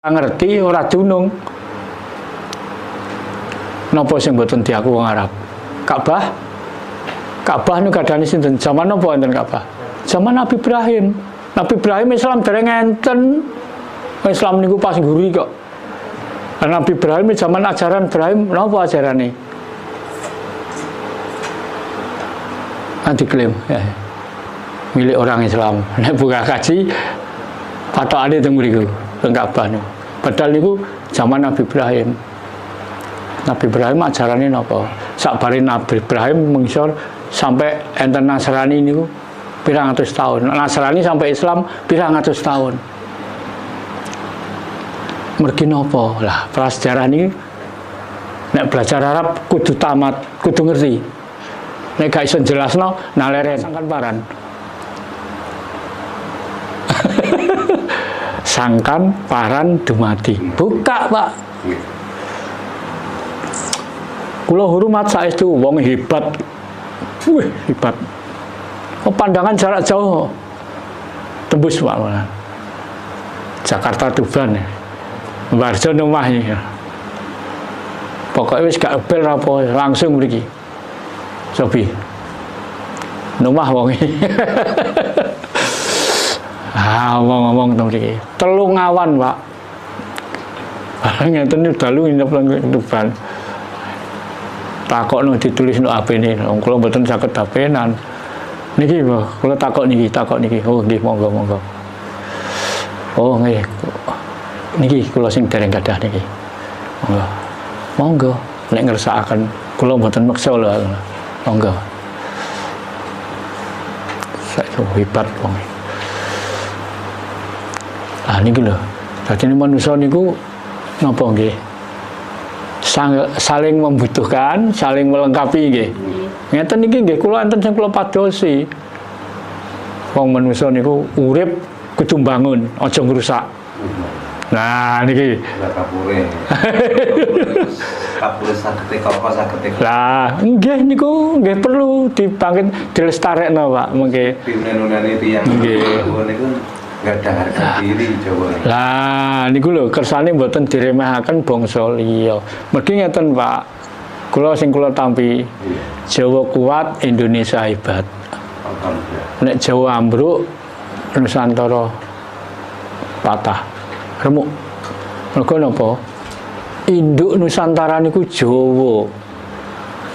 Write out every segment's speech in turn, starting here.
ngerti ora dunung. Napa sing mboten diaku wong Arab? Ka'bah. Ka'bah niku gadane sinten? Zaman napa wonten Ka'bah? Zaman Nabi Ibrahim. Nabi Ibrahim Islam dereng enten. Islam niku pas guri kok. Nabi Ibrahim zaman ajaran Ibrahim napa ajarane? Anti klaim ya. Milik orang Islam. Nek buka kaji patokane teng mriku, teng Ka'bah niku. Padahal niku zaman Nabi Ibrahim. Nabi Ibrahim ajarane napa? Sakbare Nabi Ibrahim mengsor sampai enten Nasrani niku pirang atus tahun. Nasrani sampai Islam pirang atus tahun. Mergi napa? Lah, prasejarah niki nek belajar Arab kudu tamat, kudu ngerti. Nek gak iso jelasno naleren sangkan paran. Sangkan paran dumadi. Buka, Pak. Kula hormat saestu wong hebat. Wih, hebat. Pandangan jarak jauh tembus, Pak. Jakarta Tuban ya. Warjo nomah ya. Pokoknya wis gak bel apa langsung mriki. Sobi. Nomah wong iki. Ngomong to mriki. Telung awan, Pak. Ngeten dalu nginep nang Tuban. Takokno ditulis no HP-ne. Wong kula mboten saged HP-nan. Niki kula takok niki. Oh nggih monggo. Oh nggih. Niki kula sing dereng gadah niki. Monggo. Nek ngersakaken kula mboten meksa lho. Monggo. Saya hebat wong. Ah niki lho. Dadi manusa niku napa nggih? Saling membutuhkan, saling melengkapi nggih. Ngeten niki nggih kula enten sing kula padosi. Wong manusa niku urip kudu mbangun, aja ngrusak. Nah niki kapure saged kok saged. Lah nggih niku nggih perlu dibangkit dilestarekno Pak mengke. Pinenunane tiyang niku gadah harga diri Jawa. Lah niku lho kersane mboten diremehaken bangsa liya. Mergi ngeten Pak. Kula sing kula tampi Jawa kuat, Indonesia hebat. Nek Jawa ambruk, Nusantara patah. Remuk. Mergo napa? Induk Nusantara niku Jawa.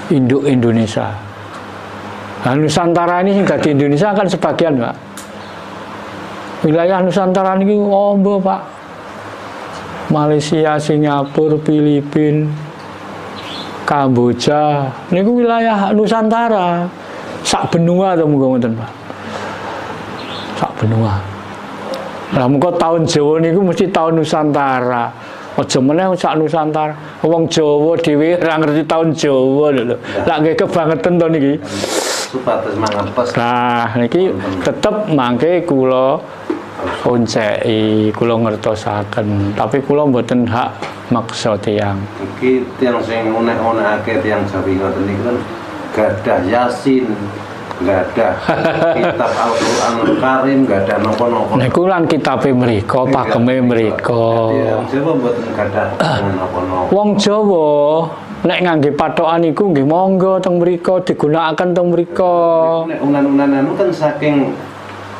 Induk Indonesia. Nah, Nusantara ini sing dadi Indonesia kan sebagian, Pak. Wilayah Nusantara niki ombo, Pak. Malaysia, Singapura, Filipina, Kamboja, niku wilayah Nusantara. Sak benua to muga ngoten, Pak. Sak benua. Lah mengko tahun Jawa niku mesti tahun Nusantara. Aja meneh sak Nusantara. Wong Jawa dhewe ora ngerti tahun Jawa lho. Lah nggih kebangetan to niki. Supados mangapes. Nah, niki tetep mangke kula onceki, kula ngertosaken, tapi kula mboten hak maksa tiyang. Iki tiyang sing unek-unekake tiyang Jawi ngoten niku kan gadah Yasin, gadah kitab Al-Qur'anul Karim, gadah napa-napa. Niku lan kitabe mriku, pageme mriku. Jawa mboten gadah napa-napa. Wong Jawa nek ngangge patokan iku nggih monggo teng mriku digunakaken teng mriku. Nek unan-unanan kan saking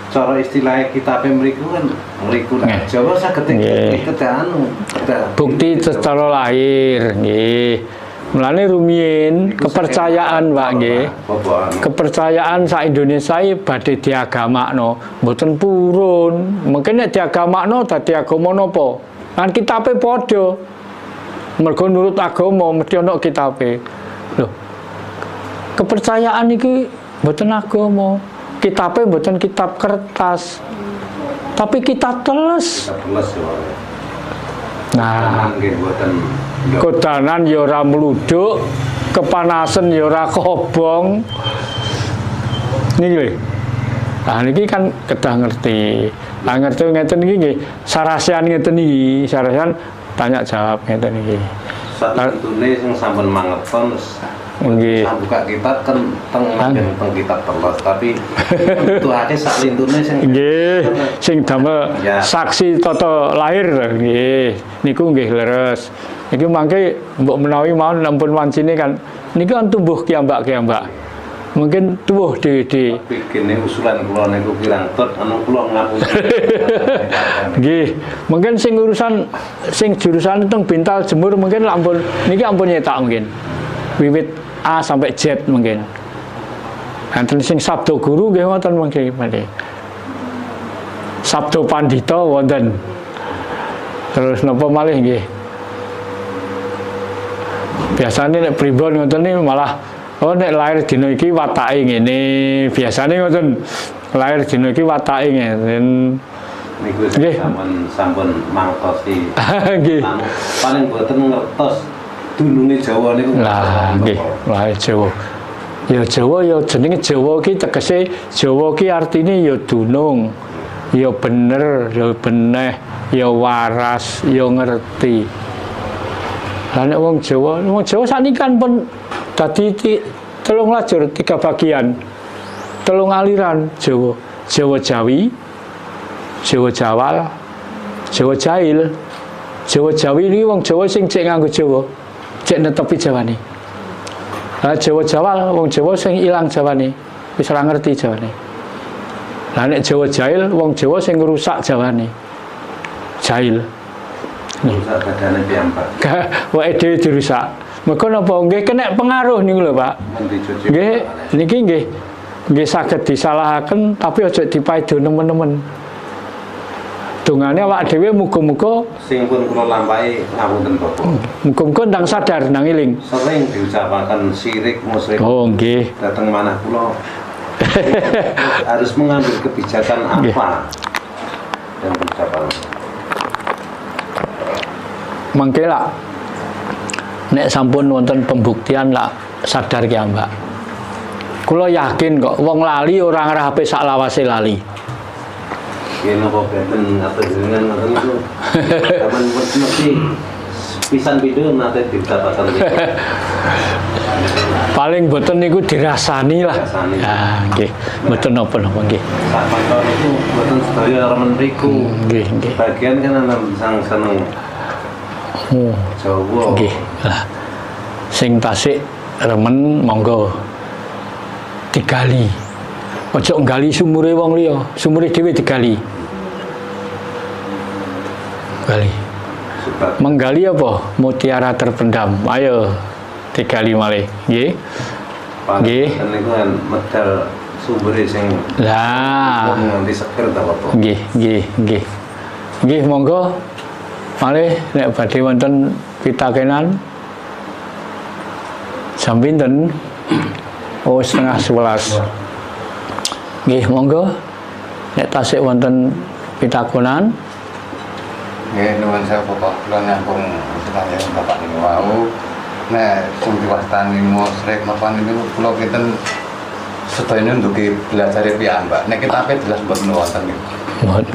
cara istilahnya kitabe mriku kan mriku Jawa saged iket anu. Bukti secara lahir nggih. Mulane rumiyin kepercayaan Pak nggih. Kepercayaan sak Indonesia badhe diagamakno, mboten purun. Mungkin nek diagamakno dadi agama napa? Kan kitabe padha. Mergo nurut agama mesti ana kitabe. Lho. Kepercayaan iki mboten agama. Kitabe mboten kitab kertas. Tapi kitab teles. Nah, kodanan ya ora mluduk, kepanasan ya ora kobong. Niki lho. Nah niki kan kedah ngerti. Lah ngerti ngeten iki nggih, sarasian ngeten iki, sarasian tanya jawab ngeten iki. Satune sing sampun mangerton Nggih. Buka kitab kan teng kitab terus tapi tuake sak lintune sing nggih sing damel saksi tata lahir nggih niku nggih leres. Niki mangke mbok menawi mawon ampun wancine kan niki kan tumbuh kiambak-kiambak. Mungkin tumbuh di kene usulan kula niku kirang tot ana kula ngapus. Nggih, mungkin sing urusan sing jurusan teng Bintal Jemur mungkin ampun niki ampun nyetak mungkin. Wiwit A sampai Z mungkin. Nanti sing Sabdo Guru nggih wonten mungkin malih. Sabdo Pandita wonten. Terus napa malih nggih? Biasane nek pribon ngoten iki malah nek lahir dina iki watake ngene. Biasane ngoten. Lahir dina iki watake ngene. Niku sampun mangtosi. Nggih. Paling boten ngertos dununge Jawa niku. Lah nggih, lahir Jawa. Ya Jawa ya jenenge Jawa ki tegese Jawa ki artine ya dunung. Ya bener, ya beneh, ya waras, ya ngerti. Lah nek wong Jawa sakniki kan pun dadi 3 lajur 3 bagian. 3 aliran Jawa. Jawa Jawi, Jawa Jawal, Jawa Jail. Jawa Jawi ini wong Jawa sing cek nganggo Jawa. Cek netepi Jawane. Lah Jawa Jawal wong Jawa sing ilang Jawane. Wis ora ngerti Jawane. Lah nek Jawa Jail wong Jawa sing ngrusak Jawane. Jail. Rusak badane piyambak. Wae dhewe dirusak. Mergo napa nggih kena pengaruh niku lho, Pak. Nggih, niki nggih saged disalahaken tapi aja dipaedo nemen-nemen. Dungane awak dhewe muga-muga sing pun kula lampahi ngapunten Bapak. Muga-muga ndang sadar ndang eling. Sering diucapaken syirik musyrik. Oh, nggih. Dateng manah kula harus mengambil kebijakan apa dan ucapan. Mangke lah nek sampun wonten pembuktian lah sadar ki Mbak. Kula yakin kok wong lali ora ngarah HP sak lawase lali. Yen apa benten atau jenengan ngoten niku. Kapan mesti pisan video nate didapatkan. Paling boten niku dirasani lah. Ah, nggih. Boten napa-napa nggih. Sak kantor niku boten sedaya remen riku. Nggih, nggih. Bagian kan ana sang seneng. Jawa. Nggih. Lah. Sing tasik remen monggo digali. Ojo nggali sumure wong liya, sumure dhewe digali. Gali. Menggali apa? Mutiara terpendam. Ayo digali malih. Nggih. Nggih. Niku kan medal sumure sing lah nganti seger ta apa? Nggih, nggih, nggih. Nggih, monggo. Malih nek badhe wonten pitakenan jam pinten? Oh, 10:30. Nggih, monggo. Nek tasik wonten pitakonan. Nggih, nuwun sewu Bapak, kula nyambung sedaya Bapak niku wau. Nek sing diwastani musyrik napa niku kula kinten sedaya ndugi belajar piyambak. Nek kitabe jelas mboten wonten niku.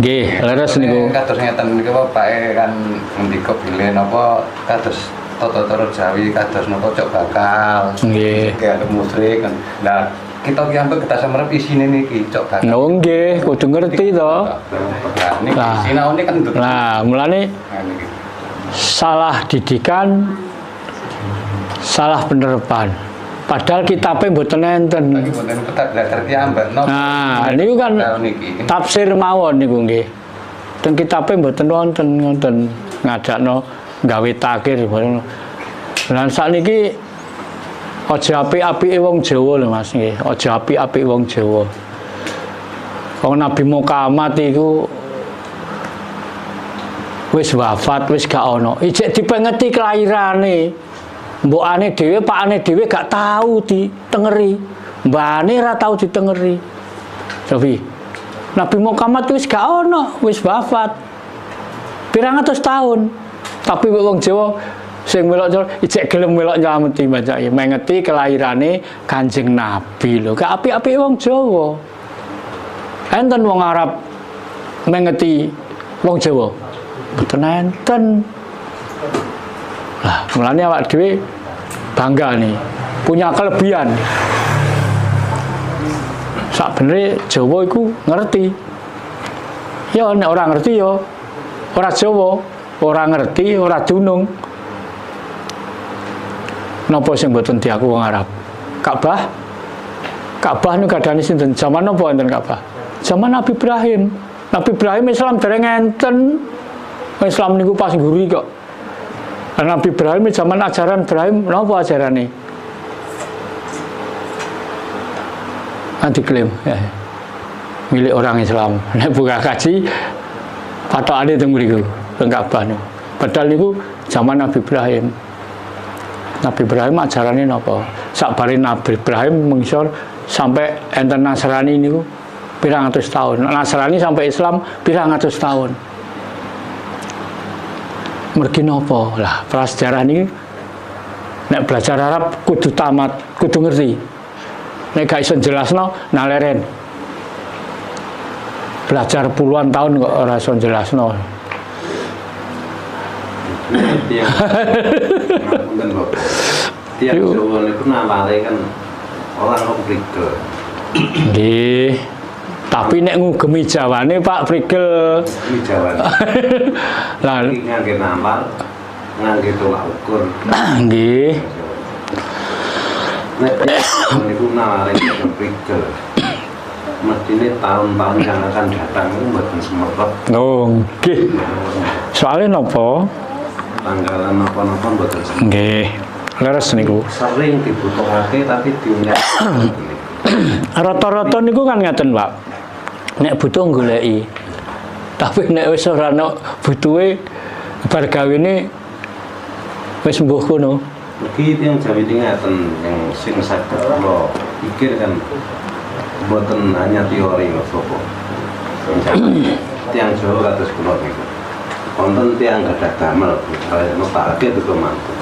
Nggih, leres niku. Kados ngeten niku Bapak kan ngendika bilih napa kados tata-tata Jawi kados napa cok bakal. Nggih. Kayak musyrik kan. Lah kita kiambek kita semerep isine niki cok bakal. Lho nggih, kudu ngerti to. Nah, niki sinaune kan ndut. Nah, mulane salah didikan, salah penerapan. Padahal kitabnya mboten enten. Nah, niku kan tafsir mawon niku nggih. Teng kitabe mboten wonten ngoten ngadakno gawe takhir. Lan sakniki aja apik-apike wong Jawa lho Mas nggih. Aja apik-apik wong Jawa. Wong Nabi Muhammad iku wis wafat, wis gak ono. Ijek dipengeti kelairane. Mbokane dhewe, pakane dhewe gak tahu ditengeri. Mbane ra tahu ditengeri. Sofi. Nabi Muhammad wis gak ono, wis wafat. Pirang atus tahun. Tapi wong Jawa sing melok ijek gelem melok nylameti bacake mengeti kelairane Kanjeng Nabi lho. Gak apik-apik wong Jawa. Enten wong Arab mengeti wong Jawa. Mboten enten. Lah, mulane awak dhewe bangga nih. punya kelebihan. Sakbenere Jawa iku ngerti. Ya nek ora ngerti ya ora Jawa, ora ngerti, ora dunung. Napa sing mboten diaku wong Arab? Ka'bah. Ka'bah niku kadane sinten? Zaman napa enten Ka'bah? Zaman Nabi Ibrahim. Nabi Ibrahim Islam dereng enten. Islam niku pas guri kok. Nabi Ibrahim zaman ajaran Ibrahim napa ajarane? Diklaim ya. Milik orang Islam. Nek buka kaji patokane teng mriku, teng Ka'bah niku. Padahal niku zaman Nabi Ibrahim. Nabi Ibrahim ajarannya napa? Sakbare Nabi Ibrahim mengisor sampai enten Nasrani niku pirang atus tahun. Nasrani sampai Islam pirang atus tahun. Mergi napa? Lah, prasejarah niki nek belajar Arab kudu tamat, kudu ngerti. Nek gak iso jelasno naleren. Belajar puluhan tahun kok ora iso jelasno. Tiap Jawa niku namane kan orang Prigel. Nggih. Tapi nek ngugemi Jawane Pak Prigel. Ini Jawane. Lah ngangge nampar, ngangge tolak ukur. nggih. Nek niku namane Prigel. Mestine tahun-tahun yang akan datang itu mboten semerep. Oh, nggih. Soalnya napa? Tanggalan napa-napa mboten semerep. Nggih. Leres niku. Sering dibutuhake tapi diunyek. Rata-rata niku kan ngaten, Pak. Nek butuh goleki. Tapi nek wis ora ana butuhe bar gawene wis mbuh kono. Mugi tiyang Jawi ngaten yang sing saged kula pikir kan mboten hanya teori sapa. Tiyang Jawa kados kula niku. Wonten tiyang gadah damel kaya nopake teko mantu.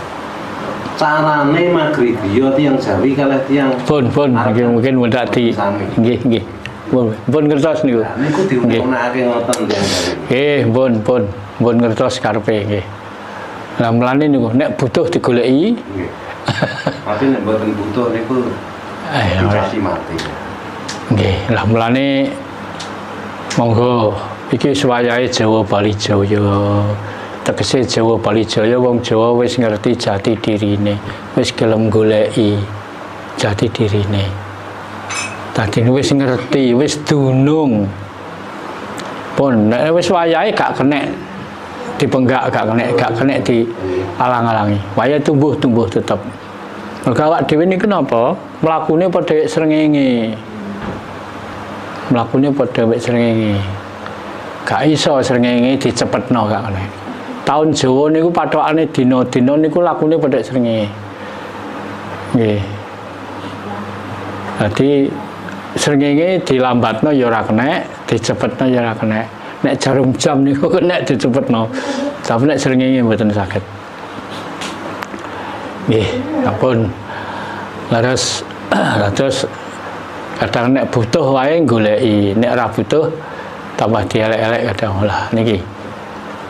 Carane magribiya tiyang Jawi kalih tiyang Pun mungkin mudah di nggih. Pun ngertos niku. Niku diunekake ngoten tiyang Jawi. Pun ngertos karepe nggih. Lah mlane niku nek butuh digoleki. Nggih. Tapi nek mboten butuh niku dikasih mati. Nggih, lah mlane monggo iki suwayahe Jawa Bali Jaya. Tegese Jawa Bali Jaya wong Jawa wis ngerti jati dirine, wis gelem goleki jati dirine. Dadi wis ngerti, wis dunung. Pun nek wis wayahe gak kenek dipenggak, gak kenek di alang-alangi. Wayahe tumbuh tetep. Mergo awak dhewe niku napa? Mlakune padha wek srengenge. Mlakune padha wek srengenge. Gak iso srengenge dicepetno gak kenek. Tahun Jawa niku pathokane dina-dina niku lakune padha srengenge. Nggih. Dadi srengenge dilambatno ya ora kenek, dicepetno ya ora kenek. Nek jarum jam niku kenek dicepetno. Tapi nek srengenge mboten saged. Nggih, ampun. Laras kadang nek butuh wae goleki, nek ora butuh tambah dielek-elek kadang lah niki.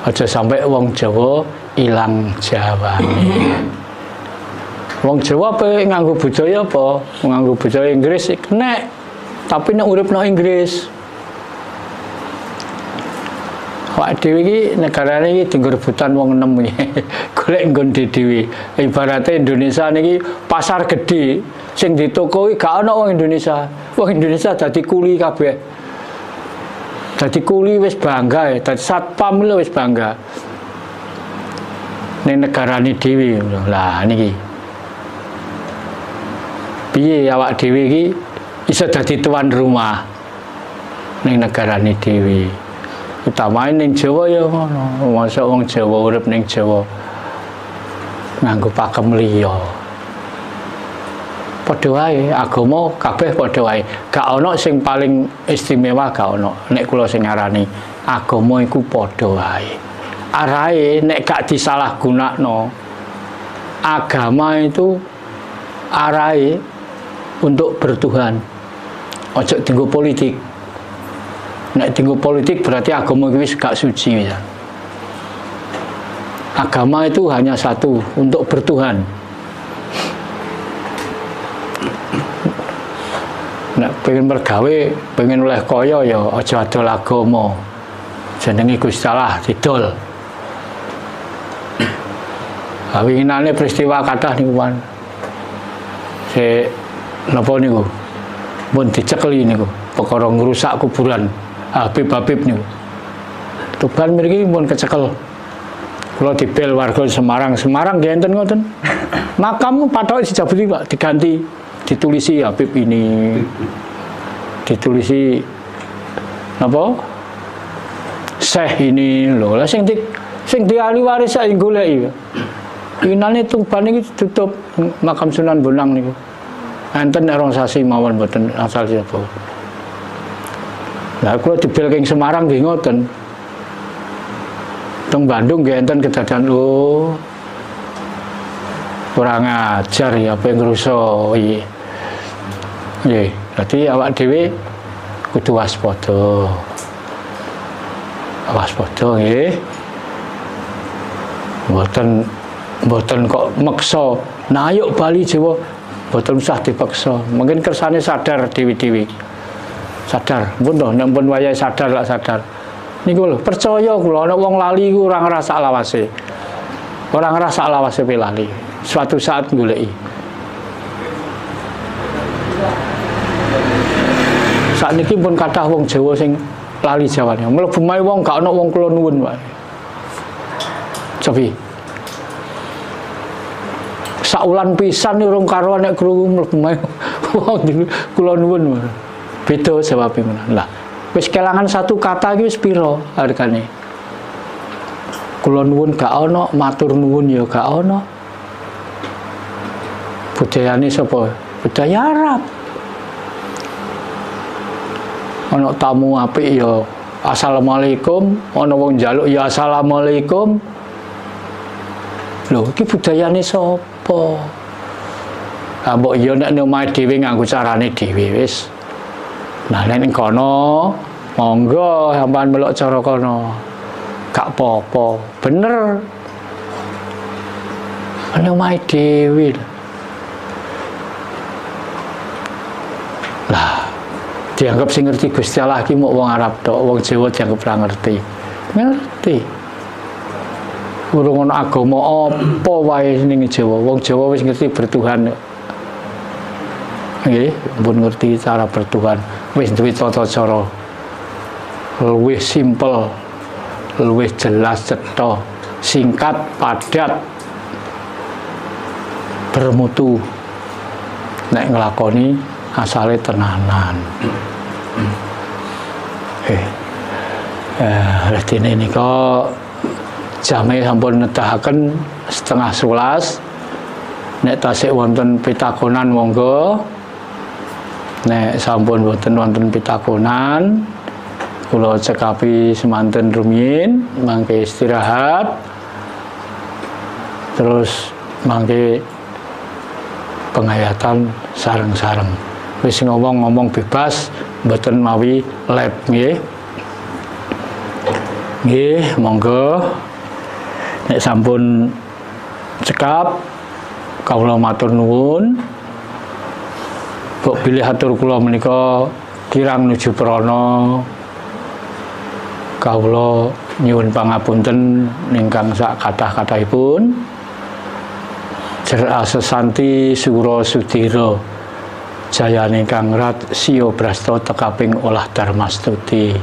Aja sampai wong Jawa ilang Jawane. Wong Jawa apa nganggo budaya apa? Nganggo budaya Inggris kenek. Tapi nek uripno Inggris. Awak dhewe iki negarane iki dienggo rebutan wong enem iki. Golek nggon dhewe. Ibaratnya Indonesia niki pasar gede. Sing di toko iki gak ana wong Indonesia. Wong Indonesia dadi kuli kabeh. Dadi kuli wis bangga ya, dadi satpam lho wis bangga. Ning negarane dhewe lah niki. Piye awak dhewe iki iso dadi tuan rumah ning negarane dhewe. Utamane ning Jawa ya ngono. Masa wong Jawa urip ning Jawa nganggo pakem liya. Padha wae agama kabeh padha wae. Gak ana sing paling istimewa gak ana. Nek kula sing ngarani agama iku padha wae. Arahe nek gak disalahgunakno. Agama itu arahe untuk bertuhan. Ojo dienggo politik. Nek dienggo politik berarti agama iki wis gak suci ya. Agama itu hanya satu, untuk bertuhan. nek pengen mergawe, pengen oleh kaya ya aja adol agama. Jenenge Gusti Allah didol. Winginane peristiwa kathah niku wan. Napa niku? Pun dicekeli niku, perkara ngrusak kuburan Habib niku. Tuban mriki pun kecekel. Kula dibel warga Semarang nggih enten ngoten. Makam patok dijabuti Pak, diganti, ditulisi Habib ini. Ditulisi napa? Syekh ini lho. Lah sing di ahli waris sak goleki. Inane Tuban iki ditutup makam Sunan Bonang niku. Enten nek rong sasi mawon mboten asal sapa. Lah kula dibel king Semarang nggih ngoten. Teng Bandung nggih enten kedadian kurang ajar ya pengen ngrusak iki. Nggih, dadi awak dhewe kudu waspada. Waspada nggih. Mboten kok meksa. Nah ayo Bali Jawa mboten usah dipaksa. Mungkin kersane sadar dewi-dewi. Sadar, pun toh nek pun wayahe sadar lak sadar. Niku lho, percaya kula nek wong lali ku ora ngrasa lawase. Ora ngrasa lawase pe lali. Suatu saat goleki. Sakniki pun kathah wong Jawa sing lali Jawane. Mlebu mae wong gak ana wong kula nuwun wae. Cobi. Saulan pisan urung karo nek krungu mlebu mae wong kula nuwun. Beda jawabe ngono. Lah, wis kelangan satu kata iki wis pira hargane? Kula nuwun gak ana, matur nuwun ya gak ana. Budayane sapa? Budaya Arab. Ana tamu apik ya assalamualaikum, ana wong njaluk ya assalamualaikum. Lho, iki budayane sapa? Ah mbok ya nek omahe dhewe nganggo carane dhewe wis. Nah, nek ning kono monggo sampean melok cara kono. Gak apa-apa, bener. Nek omahe dhewe. Lah, dianggap sing ngerti Gusti Allah ki mok wong Arab tok, wong Jawa dianggap ora ngerti. Ngerti. Urung ana agama apa wae ning Jawa. Wong Jawa wis ngerti bertuhan. Nggih, pun ngerti cara bertuhan. Wis duwe tata cara. Luwih simpel, luwih jelas cetha, singkat, padat, bermutu. Nek nglakoni asale tenanan. Dene nika jame sampun nedahaken 10:30. Nek tasik wonten pitakonan monggo. Nek sampun wonten pitakonan, kula cekapi semanten rumiyin, mangke istirahat. Terus mangke penghayatan sareng-sareng. Wis ngomong bebas, mboten mawi lab nggih. Nggih, monggo. Nek sampun cekap, kawula matur nuwun. Kok bilih atur kula menika kirang nuju prana. Kawula nyuwun pangapunten ingkang sak kathah-kathahipun. Jera sesanti sura sudira. Jayane kang rat siya brasta tekaping olah darmastuti.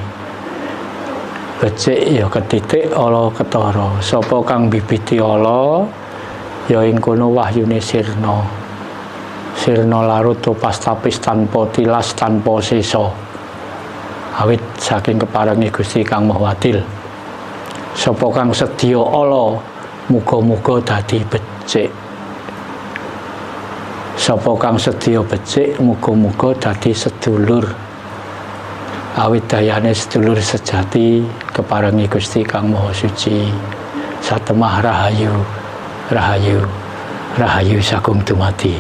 Becik ya ketitik ala ketara. Sapa kang bibiti ala ya ing kono wahyune sirna. Sirna larut topas tapis tanpa tilas tanpa sisa. Awit saking keparengi Gusti Kang Maha Adil. Sapa kang sedya ala muga-muga dadi becik. Sapa kang sedya becik muga-muga dadi sedulur. Awit dayane sedulur sejati keparengi Gusti Kang Maha Suci. Satemah rahayu, rahayu, rahayu sagung dumadi.